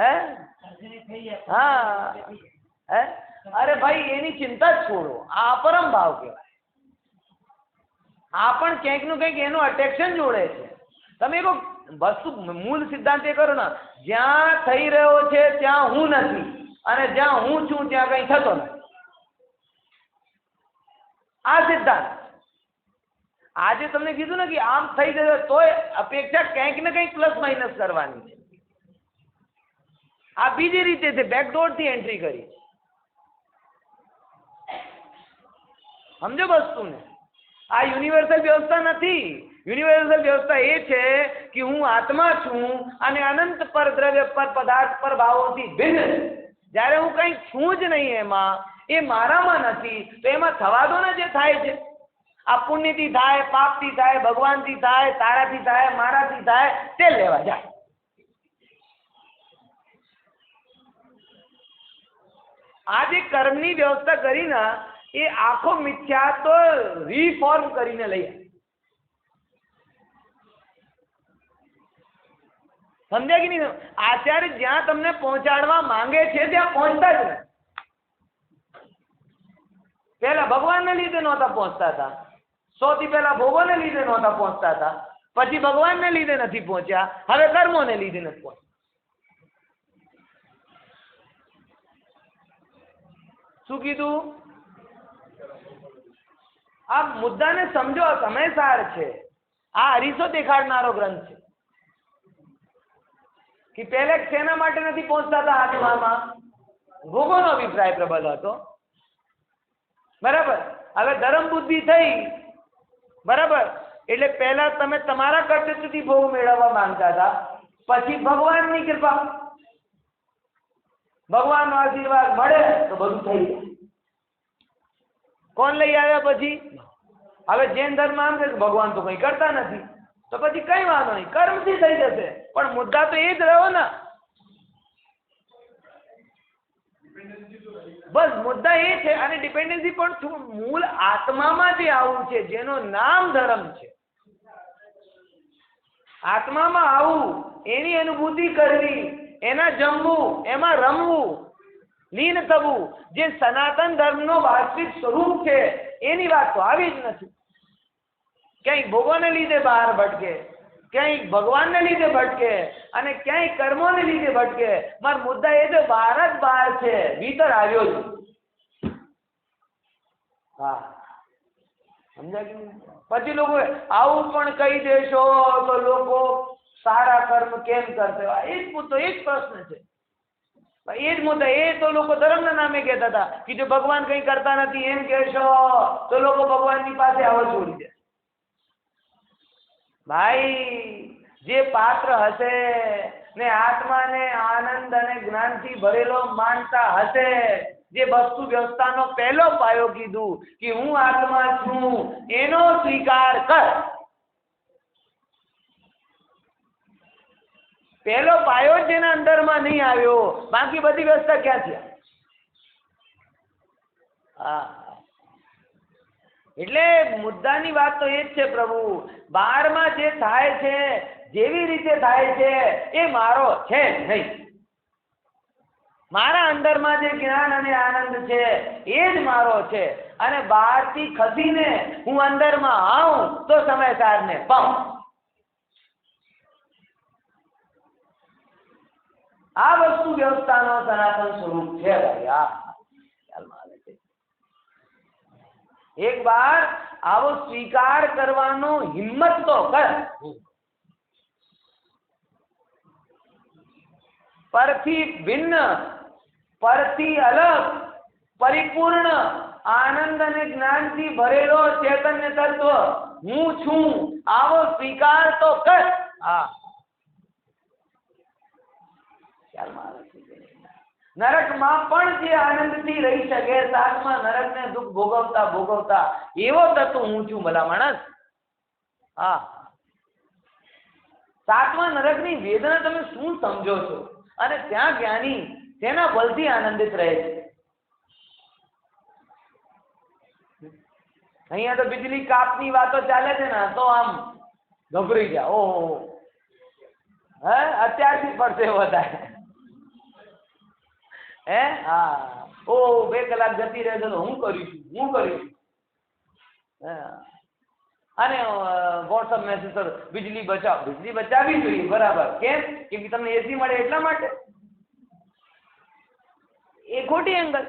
Speaker 1: હે, હા, હે, અરે ભાઈ એની ચિંતા જ છોડો, આ અપરમ ભાવ કહેવાય. આ પણ ક્યાંક નું કંઈક એનું અટેક્શન જોડે છે. તમે કોઈ વસ્તુ મૂળ સિદ્ધાંત એ કરો ને, જ્યાં થઈ રહ્યો છે ત્યાં હું નથી, અને જ્યાં હું છું ત્યાં કઈ થતો નથી. આ સિદ્ધાંત આજે તમને કીધું ને કે આમ થઈ જશે તોય અપેક્ષા કંઈક ને કંઈક પ્લસ માઇનસ કરવાની છે. આ બીજી રીતે છે, બેકડોર થી એન્ટ્રી કરી. સમજો વસ્તુને, આ યુનિવર્સલ વ્યવસ્થા નથી. યુનિવર્સલ વ્યવસ્થા એ છે કે હું આત્મા છું અને અનંત પર દ્રવ્ય પર પદાર્થ પર ભાવોથી ભિન્ન. જ્યારે હું કંઈ છું જ નહીં એમાં, એ મારામાં નથી, તો એમાં થવા દો ને જે થાય છે. આ પુણ્યથી થાય, પાપથી થાય, ભગવાનથી થાય, તારાથી થાય, મારાથી થાય, તે લેવા જાય. આ જે કર્મની વ્યવસ્થા કરીને એ આખો મિથ્યા તો રીફોર્મ કરીને લઈએ. સમજ્યા કે નહીં? આચાર્ય જ્યાં તમને પહોંચાડવા માંગે છે ત્યાં પહોંચતા જ નહીં. પહેલા ભગવાનને લીધે નહોતા પહોંચતા હતા, સૌથી પહેલા ભોગોને લીધે નહોતા પહોંચતા હતા, પછી ભગવાનને લીધે નથી પહોંચ્યા, હવે કર્મોને લીધે નથી પહોંચ્યા. શું કીધું? આ મુદ્દાને સમજો, સમયસાર છે. આ અરીસો દેખાડનારો ગ્રંથ છે કે પહેલે શેના માટે નથી પહોંચતા હતા આત્મામાં? ભોગોનો અભિપ્રાય પ્રબળ હતો, બરાબર. હવે ધર્મ બુદ્ધિ થઈ, બરાબર, એટલે પહેલા તમે તમારા કર્તવ્યથી ભોગ મેળવવા માંગતા હતા, પછી ભગવાનની કૃપા, ભગવાનનો આશીર્વાદ મળે તો બધું થઈ જાય. કોણ લઈ આવ્યા પછી? હવે જૈન ધર્મ આમ કે ભગવાન તો કઈ કરતા નથી, તો પછી કઈ વાંધો નહીં, કર્મથી થઈ જશે. પણ મુદ્દા તો એ જ રહ્યો ને. બસ મુદ્દા એ છે. અને ડિપેન્ડન્સી પણ મૂળ આત્મામાં જે આવું છે, જેનો નામ ધર્મ છે, આત્મામાં આવું, એની અનુભૂતિ કરવી, એના જમવું, એમાં રમવું, લીન થવું, જે સનાતન ધર્મનો વાસ્તવિક સ્વરૂપ છે, એની વાત તો આવી જ નથી. ક્યાંય ભોગોને લીધે બહાર ભટકે, ક્યાંય ભગવાનને લીધે ભટકે, અને ક્યાંય કર્મોને લીધે ભટકે. મારો મુદ્દા એ તો બહાર જ બહાર છે, ભીતર આવ્યો છું. હા, સમજાય? પછી લોકો આવું પણ કહી દેશો તો લોકો સારા કર્મ કેમ કરશે? એ જ પ્રશ્ન છે. એ જ મુદ્દા. એ તો લોકો ધર્મના નામે કહેતા હતા કે જો ભગવાન કઈ કરતા નથી એમ કહેશો તો લોકો ભગવાનની પાસે આવવા છોડી દે. ભાઈ, જે પાત્ર હશે ને આત્માને આનંદ અને જ્ઞાનથી ભરેલો માનતા હશે, જે વસ્તુ વ્યવસ્થાનો પહેલો પાયો કીધું કે હું આત્મા છું, એનો સ્વીકાર કર. પહેલો પાયો જ એના અંદરમાં નહીં આવ્યો, બાકી બધી વ્યવસ્થા ક્યાં છે? હા, એટલે મુદ્દાની વાત તો એ જ છે પ્રભુ. બહારમાં જે થાય છે, જેવી રીતે થાય છે, એ મારો છે નહીં. મારા અંદરમાં જે જ્ઞાન અને આનંદ છે, એ જ મારો છે. અને બહારથી ખસીને હું અંદરમાં આવું તો સમયસાર ને પાઉં. આ વસ્તુ વ્યવસ્થાનો સનાતન સ્વરૂપ છે ભાઈ. એક વાર આવો સ્વીકાર કરવાનો હિંમત તો કર. પરથી ભિન્ન, પરથી અલગ, પરિપૂર્ણ આનંદ અને જ્ઞાનથી ભરેલો ચૈતન્ય તત્વ હું છું, આવો સ્વીકાર તો કર. હા, નરકમાં પણ જે આનંદથી રહી શકે, સાતમા નરકને દુઃખ ભોગવતા ભોગવતા એવો તત્વ હું છું ભલા માણસ. હા, સાતમા નરકની વેદના તમે શું સમજો છો? અને ત્યાં જ્ઞાની તેના બળથી આનંદિત રહે છે. અહીંયા તો વીજળી કાપની વાતો ચાલે છે ને, તો આમ ગભરાઈ જાય. ઓહો, હે અત્યારથી પડશે વધારે. હે, હા, ઓ 2 કલાક જતી રહે તો હું કરીશું. અને વોટ્સઅપ મેસેજ કરો, વીજળી બચાવ. વીજળી બચાવવી જોઈએ, બરાબર. કેમ? કે તમને એસી મળે એટલા માટે. એ ખોટી એંગલ.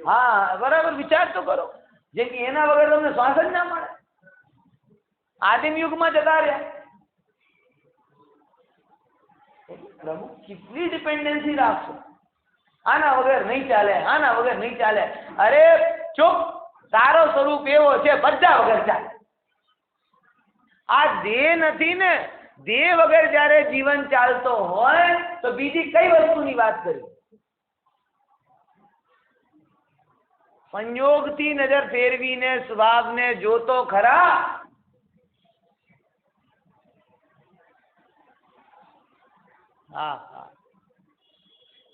Speaker 1: હા, બરાબર. વિચાર તો કરો. જેમ કે એના વગર તમને શ્વાસ જ ના મળે. આદિમ યુગમાં જતા રહ્યા. પ્રભુ કેટલી ડિપેન્ડન્સી રાખશો? આના વગર નહીં ચાલે, આના વગર નહીં ચાલે. અરે ચૂપ, તારો સ્વરૂપ એવો છે, બધા વગર ચાલે. આ દેહ નથી ને, દેહ વગર જયારે જીવન ચાલતો હોય તો બીજી કઈ વસ્તુની વાત કરી? સંયોગથી નજર ફેરવીને સ્વભાવને જોતો ખરા. હા,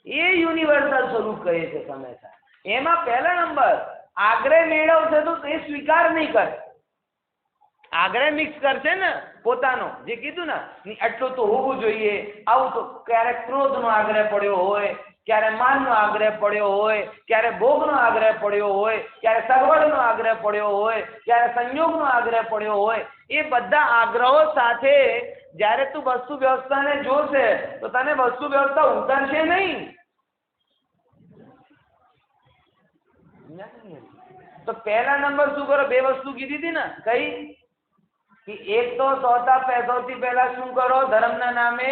Speaker 1: એ યુનિવર્સલ સ્વરૂપ કહે છે સમયસર. એમાં પહેલા નંબર આગ્રહ મેળવશે તો એ સ્વીકાર નહીં કરે. આગ્રહ મિક્સ કરશે ને પોતાનો, જે કીધું ને આટલું તો હોવું જોઈએ, આવું તો ક્યારેક ક્રોધનો આગ્રહ પડ્યો હોય, ક્યારે માનનો આગ્રહ પડ્યો હોય, ક્યારે ભોગનો આગ્રહ પડ્યો હોય, ક્યારે સગવડનો આગ્રહ પડ્યો હોય, ક્યારે સંયોગનો આગ્રહ પડ્યો હોય. એ બધા આગ્રહો સાથે જ્યારે તું વસ્તુ વ્યવસ્થાને જોશે તો તને વસ્તુ વ્યવસ્થા ઉતરશે નહીં. તો પહેલા નંબર શું કરો? 2 વસ્તુ કીધી હતી ને, કઈ? કે એક તો સૌથી પહેલા શું કરો? ધર્મના નામે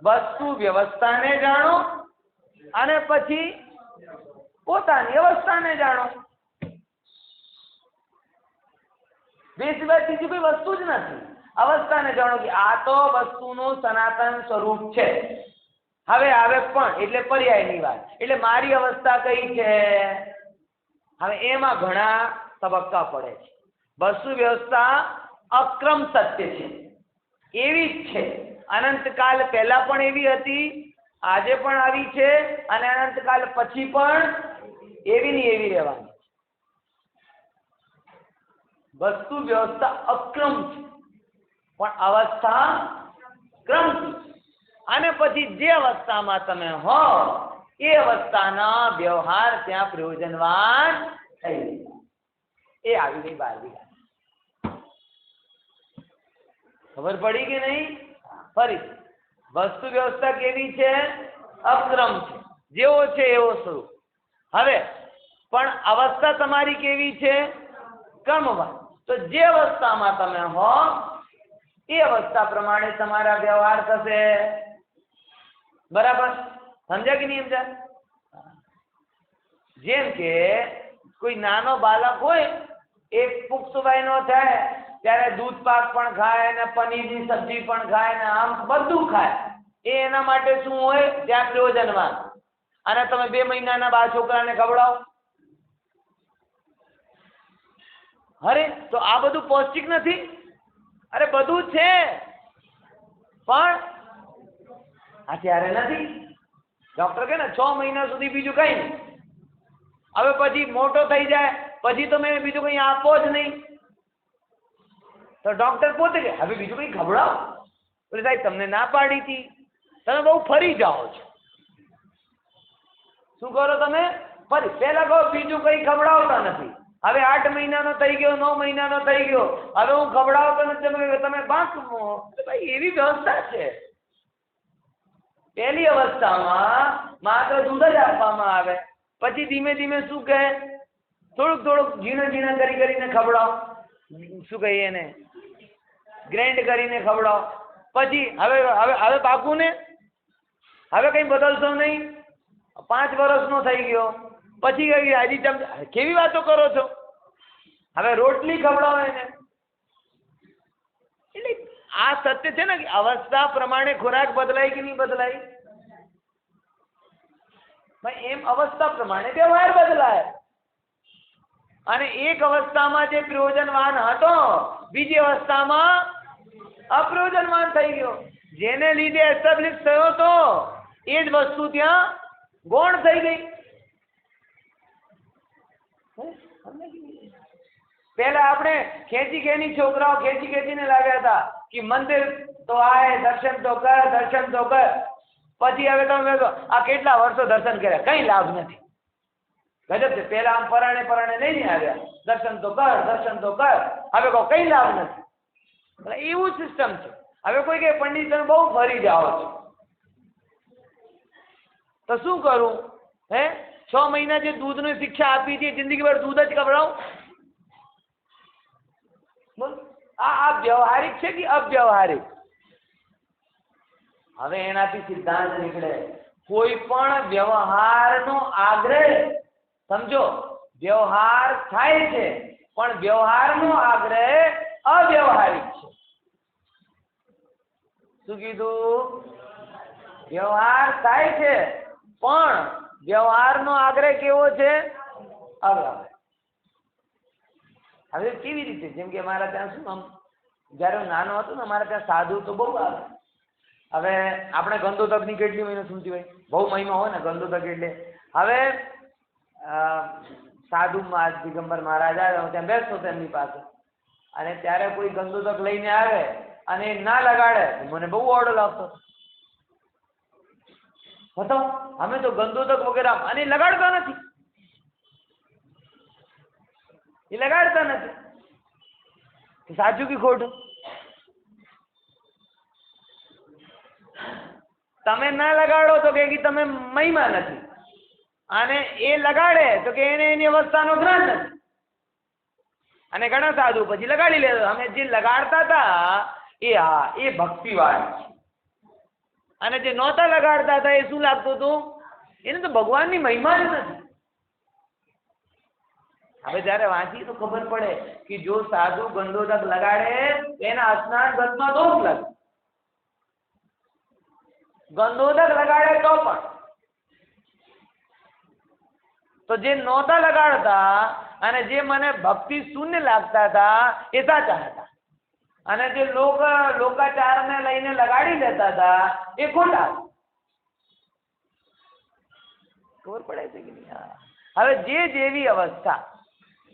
Speaker 1: વસ્તુ વ્યવસ્થાને જાણો, અને પછી પોતાની અવસ્થાને જાણો. બે સિવાય બીજી કોઈ વસ્તુ જ નથી. અવસ્થાને જાણો કે આ તો વસ્તુનું સનાતન સ્વરૂપ છે. હવે આવે પણ એટલે પર્યાયની વાત. એટલે મારી અવસ્થા કઈ છે? હવે એમાં ઘણા તબક્કા પડે છે. વસ્તુ વ્યવસ્થા અક્રમ સત્ય છે, એવી જ છે. અનંતકાલ પહેલા પણ એવી હતી, આજે પણ આવી છે, અને અનંતકાલ પછી પણ એવી ને એવી રહેવાની. વસ્તુ વ્યવસ્થા અક્રમ છે, પણ અવસ્થા ક્રમથી. અને પછી જે અવસ્થામાં તમે હો એ અવસ્થાના વ્યવહાર ત્યાં પ્રયોજનવાન થઈ ગયા. એ આવી ગઈ 12મી. ખબર પડી કે નહીં? ફરી વસ્તુ વ્યવસ્થા કેવી છે? અક્રમ છે, જેવો છે એવો સ્વરૂપ. હવે પણ અવસ્થા તમારી કેવી છે? ક્રમવાન. તો જે અવસ્થામાં તમે હો એ અવસ્થા પ્રમાણે તમારા વ્યવહાર થશે. બરાબર સમજ્યા કે નહીં સમજ્યા? જેમ કે કોઈ નાનો બાળક હોય, એ પુખ્ત વયનો થાય ત્યારે દૂધ પાક પણ ખાય ને પનીરની સબ્જી પણ ખાય ને આમ બધું ખાય. એ એના માટે શું હોય? ત્યાં પ્રયોજનવાન. અને તમે 2 મહિનાના બા છોકરાને ખવડાવો, અરે તો આ બધું પૌષ્ટિક નથી? અરે બધું છે, પણ અત્યારે નથી. ડોક્ટર કહે ને 6 મહિના સુધી બીજું કઈ નહીં. હવે પછી મોટો થઈ જાય પછી તમે બીજું કઈ આપો જ નહીં. તો ડોક્ટર પોતે કે હવે બીજું કઈ ખવડાવો. એટલે સાહેબ તમને ના પાડી હતી, તમે બહુ ફરી જાઓ છો. શું કરો તમે? ફરી. પહેલા કહો બીજું કઈ ખવડાવતા નથી. હવે 8 મહિનાનો થઈ ગયો, 9 મહિનાનો થઈ ગયો, હવે હું ખવડાવતો નથી. તમે બાંકમો. ભાઈ એવી વ્યવસ્થા છે. પહેલી અવસ્થામાં માત્ર દૂધ જ આપવામાં આવે, પછી ધીમે ધીમે શું કહે? થોડુંક ઝીણા કરીને ખવડાવો. શું કહીએ એને? ગ્રાઇન્ડ કરીને ખવડાવો. પછી હવે બાકુને હવે કઈ બદલશો નહીં. 5 વર્ષનો થઈ ગયો પછી હજી કેવી વાતો કરો છો? હવે રોટલી ખવડાવો એને. એટલે આ સત્ય છે ને, અવસ્થા પ્રમાણે ખોરાક બદલાય કે નહીં બદલાય? ભાઈ એમ અવસ્થા પ્રમાણે વ્યવહાર બદલાય. અને એક અવસ્થામાં જે પ્રયોજનવાન હતો, બીજી અવસ્થામાં અપ્રયોજનવાન થઈ ગયો. જેને લીધે એસ્ટાબ્લિશ થયો તો એ જ વસ્તુ ત્યાં ગૌણ થઈ ગઈ. પહેલા આપણે છોકરાઓ ખેંચીને લાવ્યા હતા કે મંદિર તો આય, દર્શન તો કર. પછી હવે તમે આ કેટલા વર્ષો દર્શન કર્યા, કઈ લાભ નથી. ગજબ છે. પહેલા આમ પરાણે લઈને આવ્યા, દર્શન તો કર. હવે કઈ લાભ નથી. એવું સિસ્ટમ છે. હવે કોઈ કે પંડિત તમે બહુ ફરી જાઓ છો, તો શું કરું? 6 મહિના જે દૂધની શિક્ષા આપી હતી, જિંદગીભર દૂધ જ ખવડાવો. બોલ, આ વ્યવહારિક છે કે અવ્યવહારિક? હવે એનાથી સિદ્ધાંત નીકળે. કોઈ પણ વ્યવહારનો આગ્રહ, સમજો, વ્યવહાર થાય છે, પણ વ્યવહારનો આગ્રહ અવ્યવહારિક છે. શું કીધું? વ્યવહાર થાય છે, પણ વ્યવહારનો આગ્રહ કેવો છે? અવ્યવહારિક. હવે કેવી રીતે? જેમ કે અમારા ત્યાં શું, આમ જયારે હું નાનો હતો ને, અમારા ત્યાં સાધુ તો બહુ આવે. હવે આપણે ગંદોદકની કેટલી મહિને સુનતી હોય, બહુ મહિમા હોય ને ગંદોદક એટલે. હવે સાધુ દિગંબર મહારાજ આવે, હું ત્યાં બેસતો હતો એમની પાસે, અને ત્યારે કોઈ ગંદોદક લઈને આવે અને ના લગાડે, મને બહુ ઓર્ડર આવતો. બતાવો, અમે તો ગંદોદક વગેરે અને લગાડતા નથી. એ લગાડતા નથી. સાચું કે ખોટું? તમે ના લગાડો તો કે તમે મહિમા નથી, અને એ લગાડે તો કે એને એની અવસ્થાનો જ્ઞાન નથી. અને ઘણા સાધુ પછી લગાડી લે. અમે જે લગાડતા હતા એ ભક્તિવાળી છે, અને જે નહોતા લગાડતા હતા એ શું લાગતું હતું? એને તો ભગવાનની મહિમા જ નથી. હવે જયારે વાંચીએ તો ખબર પડે કે જો સાધુ ગંદોદક લગાડે એના સ્નાન ઘટમાં દોષ લાગે. ગંદોદક લગાડે તો પણ, તો જે નહોતા લગાડતા અને જે મને ભક્તિ શૂન્ય લાગતા હતા એ સાચા હતા, અને જે લોકાચારને લઈને લગાડી લેતા હતા એ ખોટા. ખબર પડે છે કે નહીં? હા. હવે જે જેવી અવસ્થા,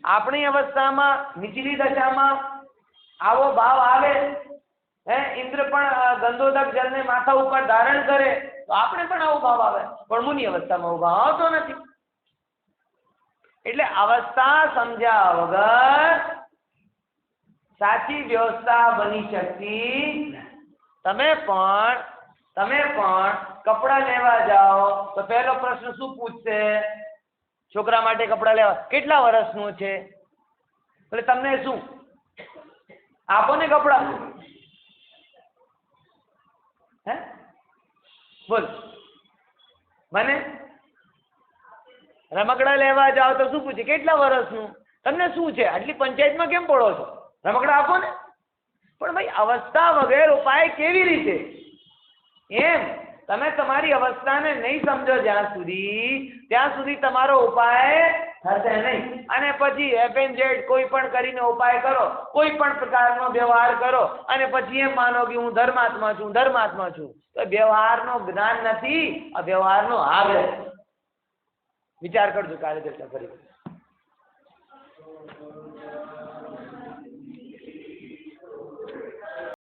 Speaker 1: આપણી અવસ્થામાં નીચલી દશામાં આવો ભાવ આવે, ઇન્દ્ર પણ ગંદોદક જળને માથા ઉપર ધારણ કરે તો આપણે પણ આવો ભાવ આવે, પણ મુનિ અવસ્થામાં આવો ભાવ આવતો નથી. એટલે અવસ્થા સમજ્યા વગર સાચી વ્યવસ્થા બની શકતી. તમે પણ કપડા લેવા જાઓ તો પહેલો પ્રશ્ન શું પૂછશે? છોકરા માટે કપડા લેવા કેટલા વર્ષનું છે? એટલે તમને શું આપો ને કપડા, હે બોલ, મને રમકડા લેવા જાઓ તો શું પૂછે? કેટલા વર્ષનું? તમને શું છે? આટલી પંચાયતમાં કેમ પડો છો? રમકડા આપો ને. પણ ભાઈ અવસ્થા વગર ઉપાય કેવી રીતે? એમ તમે તમારી અવસ્થાને નહીં સમજો ત્યાં સુધી તમારો ઉપાય થશે નહીં. અને પછી એપેન્જેડ કોઈ પણ કરીને ઉપાય કરો, કોઈ પણ પ્રકારનો વ્યવહાર કરો અને પછી એમ માનો કે હું ધર્માત્મા છું. તો વ્યવહારનો જ્ઞાન નથી, આ વ્યવહારનો આગ્રહ. વિચાર કરજો, કાલે ચર્ચા કરી.